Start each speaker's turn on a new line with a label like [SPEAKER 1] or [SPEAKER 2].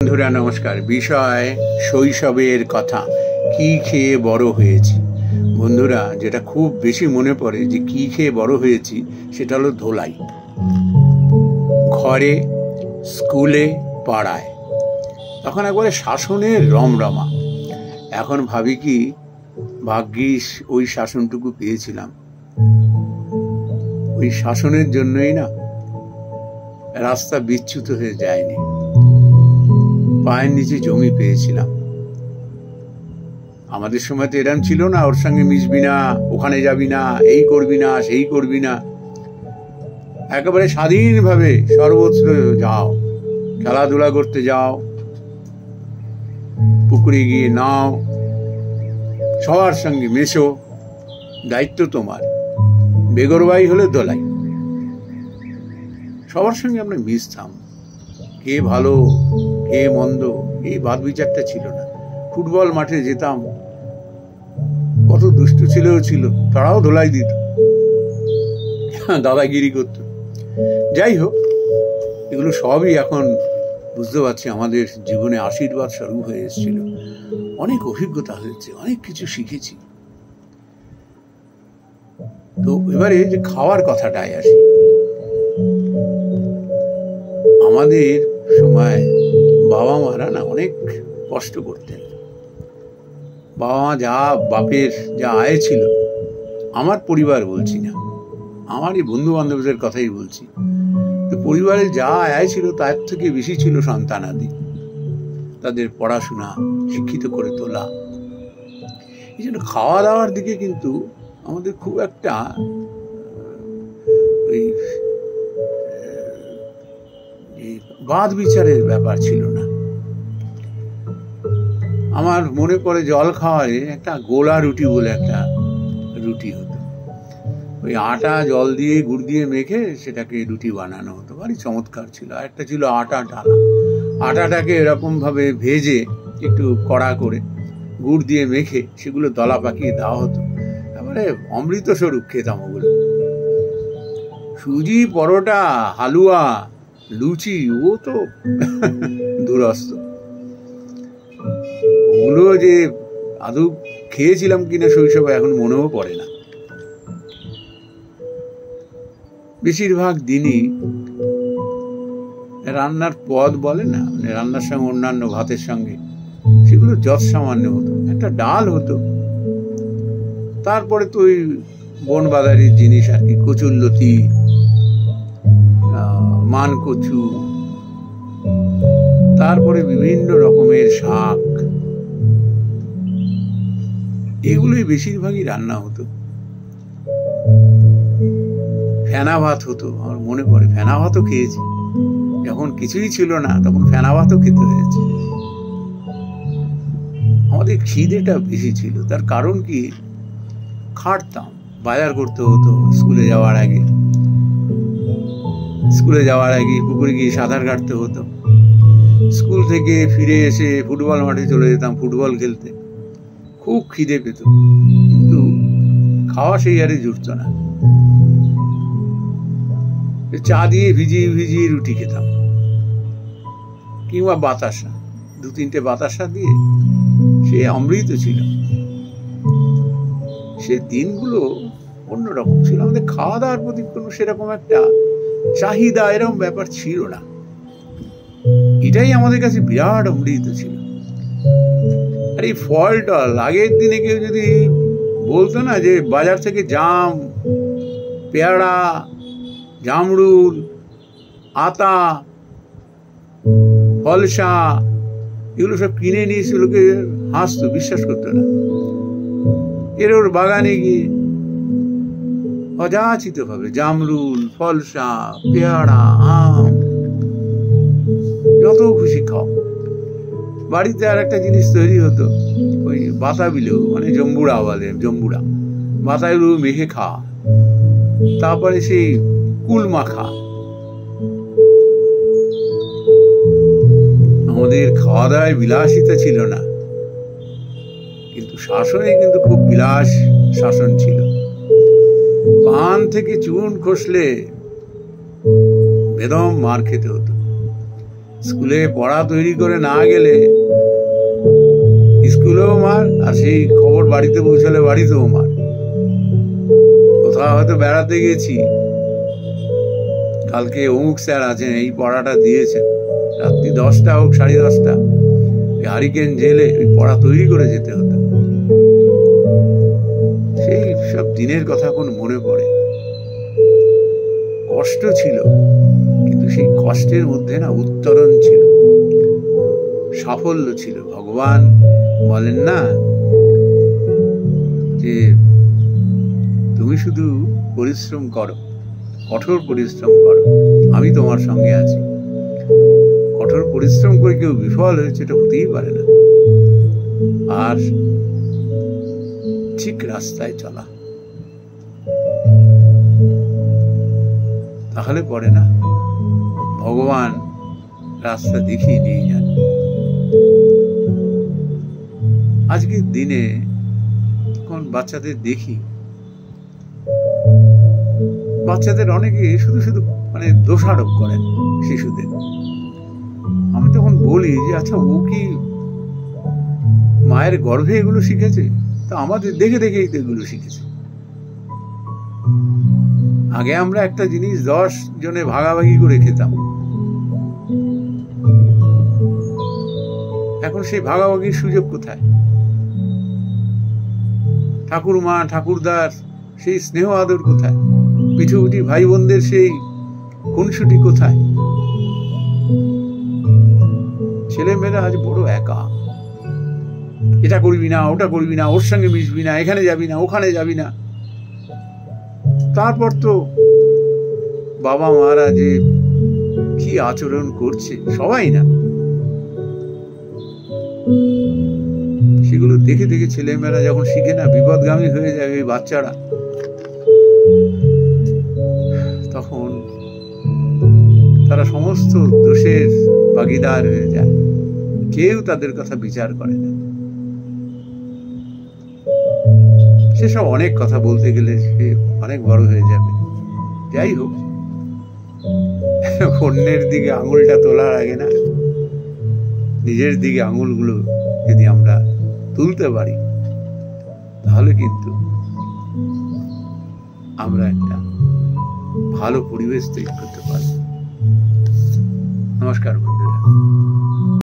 [SPEAKER 1] বন্ধুরা নমস্কার। বিষয় শৈশবের কথা, কি খেয়ে বড় হয়েছি। বন্ধুরা, যেটা খুব বেশি মনে পড়ে যে কি খেয়ে বড় হয়েছি সেটা হলো ধোলাই। ঘরে, স্কুলে, পাড়ায় তখন একবারে শাসনের রমরমা। এখন ভাবি কি ভাগ্যিস ওই শাসনটুকু পেয়েছিলাম। ওই শাসনের জন্যই না রাস্তা বিচ্যুত হয়ে যায়নি, পায়ের নিচে জমি পেয়েছিলাম। আমাদের সময় তো এরম ছিল না, ওর সঙ্গে মিশবি না, ওখানে যাবি না, এই করবি না, সেই করবি না। একেবারে স্বাধীনভাবে সর্বত্র যাও, খেলাধুলা করতে যাও, পুকুরে গিয়ে নাও, সবার সঙ্গে মেশো, দায়িত্ব তোমার। বেগরবাই হলে দোলাই। সবার সঙ্গে আমরা মিশতাম। কে ভালো কে মন্দ এই বাদ বিচারটা ছিল না। ফুটবল মাঠে যেতাম, কত দুষ্টু ছেলেও ছিল, তারাও ধোলাই দিত, দাদাগিরি করত। যাই হোক, এগুলো সবই এখন বুঝতে পারছি আমাদের জীবনে আশীর্বাদ স্বরূপ হয়ে এসেছিল। অনেক অভিজ্ঞতা হয়েছে, অনেক কিছু শিখেছি। তো এবারে যে খাওয়ার কথাটায় আসি। আমাদের সময় বাবা মারা না অনেক কষ্ট করতেন। বাবা মা যা, বাপের যা আয় ছিল, আমার পরিবার বলছি না, আমারই বন্ধু বান্ধবদের কথাই বলছি, তো পরিবারের যা আয় ছিল তার থেকে বেশি ছিল সন্তানাদি, তাদের পড়াশোনা, শিক্ষিত করে তোলা। এই জন্য খাওয়া দাওয়ার দিকে কিন্তু আমাদের খুব একটা ওই বাদ বিচারের ব্যাপার ছিল না। আমার মনে পড়ে জল খাওয়ারে একটা গোলা রুটি বলে একটা রুটি হতো। ওই আটা জল দিয়ে গুড় দিয়ে মেখে সেটাকে রুটি বানানো হতো, ভারী চমৎকার ছিল। আর একটা ছিল আটা ডালা। আটাটাকে এরকম ভাবে ভেজে একটু কড়া করে গুড় দিয়ে মেখে সেগুলো দলা পাকিয়ে দেওয়া হতো। তারপরে অমৃত স্বরূপ খেতাম ওগুলো। সুজি, পরোটা, হালুয়া, লুচি, ও তো দুরস্ত। ওগুলো যে আদৌ খেয়েছিলাম কিনা শৈশবে এখন মনেও পড়ে না। বেশিরভাগ দিনই রান্নার পদ বলে না, মানে রান্নার সঙ্গে অন্যান্য ভাতের সঙ্গে সেগুলো যৎ সামান্য হতো। একটা ডাল হতো, তারপরে তো ওই বন বাজারের জিনিস আর কি, কচুরলতি, মান কচু, তারপরে বিভিন্ন রকমের শাক, এগুলোই বেশিরভাগই রান্না হতো। ফেনা ভাত হতো, আমার মনে পড়ে ফেনা ভাতও খেয়েছি। যখন কিছুই ছিল না তখন ফেনা ভাতও খেতে হয়েছে। আমাদের খিদেটা বেশি ছিল, তার কারণ কি, খাটতাম, বাজার করতে হতো স্কুলে যাওয়ার আগে। স্কুলে যাওয়ার আগে পুকুরে গিয়ে সাঁতার কাটতে হতো। স্কুল থেকে ফিরে এসে ফুটবল মাঠে চলে যেতাম ফুটবল খেলতে। খুব খিদে পেত, কিন্তু খাওয়া সেই হারে জুটত না। চা দিয়ে ভিজিয়ে ভিজিয়ে রুটি খেতাম, কিংবা বাতাসা, 2-3টে বাতাসা দিয়ে, সে অমৃত ছিল। সে দিনগুলো অন্যরকম ছিল। আমাদের খাওয়া দাওয়ার প্রতি কোনো সেরকম একটা চাহিদা এরকম ব্যাপার ছিল না। এটাই আমাদের কাছে বিরাট অমৃত ছিল। আর এই ফল টল, আগের দিনে কেউ যদি বলতো না যে বাজার থেকে জাম, পেয়ারা, জামরুল, আতা, ফলসা এগুলো সব কিনে নিয়েছে, লোকে হাসতো, বিশ্বাস করতো না। এর ওর বাগানে গিয়ে অযাচিত ভাবে জামরুল, ফলসা, পেয়ারা, আম, যত খুশি খাও। বাড়িতে আর একটা জিনিস তৈরি হতো, ওই বাতাবিলেও, মানে জম্বুড়া বলে, জম্বুড়া, বাতাবিলেও মেখে খাওয়া। তারপরে সেই কুল মাখা। আমাদের খাওয়া দাওয়ায় বিলাসিতা ছিল না, কিন্তু শাসনে কিন্তু খুব বিলাস শাসন ছিল। পান থেকে চুন খসলে বেদম মার খেতে হতো। স্কুলে পড়া তৈরি করে না গেলে স্কুলেও মার, আর সেই খবর বাড়িতে পৌঁছালে বাড়িতেও মার। কোথাও হয়তো বেড়াতে গেছি, কালকে অমুক স্যার আছেন, এই পড়াটা দিয়েছেন, রাত্রি 10টা হোক 10:30, হারিকেন জেলে ওই পড়া তৈরি করে যেতে হতো। সেই সব দিনের কথা এখন মনে পড়ে। কষ্ট ছিল, কিন্তু সেই কষ্টের মধ্যে না উত্তরণ ছিল, সাফল্য ছিল। ভগবান বলেন না যে তুমি শুধু পরিশ্রম করো, কঠোর পরিশ্রম করো, আমি তোমার সঙ্গে আছি। কঠোর পরিশ্রম করে কেউ বিফল হয়েছে, এটা হতেই পারে না। আর ঠিক রাস্তায় চলা, তাহলে পরে না ভগবান রাস্তা দেখিয়ে নিয়ে যান। আজকের দিনে কোন বাচ্চাদের দেখি, বাচ্চাদের অনেকে শুধু শুধু মানে দোষারোপ করেন শিশুদের। আমি তখন বলি যে আচ্ছা, ও কি মায়ের গর্ভে এগুলো শিখেছে? তো আমাদের দেখে দেখেই তো এগুলো শিখেছে। আগে আমরা একটা জিনিস 10 জনে ভাগাভাগি করে খেতাম, এখন সেই ভাগাভাগির সুযোগ কোথায়? ঠাকুরমা ঠাকুরদার সেই স্নেহ আদর কোথায়? পিঠুপিঠি ভাই বোনদের সেই খুনসুটি কোথায়? ছেলে মেয়েরা আজ বড় একা। এটা করবি না, ওটা করবি না, ওর সঙ্গে মিশবি না, এখানে যাবি না, ওখানে যাবি না। তারপর তো বাবা মারা যে কি আচরণ করছে, সবাই না, সেগুলো দেখে দেখে ছেলেমেয়েরা যখন শিখে না, বিপদগামী হয়ে যাবে এই বাচ্চারা, তখন তারা সমস্ত দোষের ভাগীদার হয়ে যায়। কেউ তাদের কথা বিচার করে না। সেসব অনেক কথা বলতে গেলে সে অনেক বড় হয়ে যাবে। যাই হোক, অন্যের দিকে আঙুলটা তোলার আগে না, নিজের দিকে আঙুলগুলো যদি আমরা তুলতে পারি, তাহলে কিন্তু আমরা একটা ভালো পরিবেশ তৈরি করতে পারি। নমস্কার বন্ধুরা।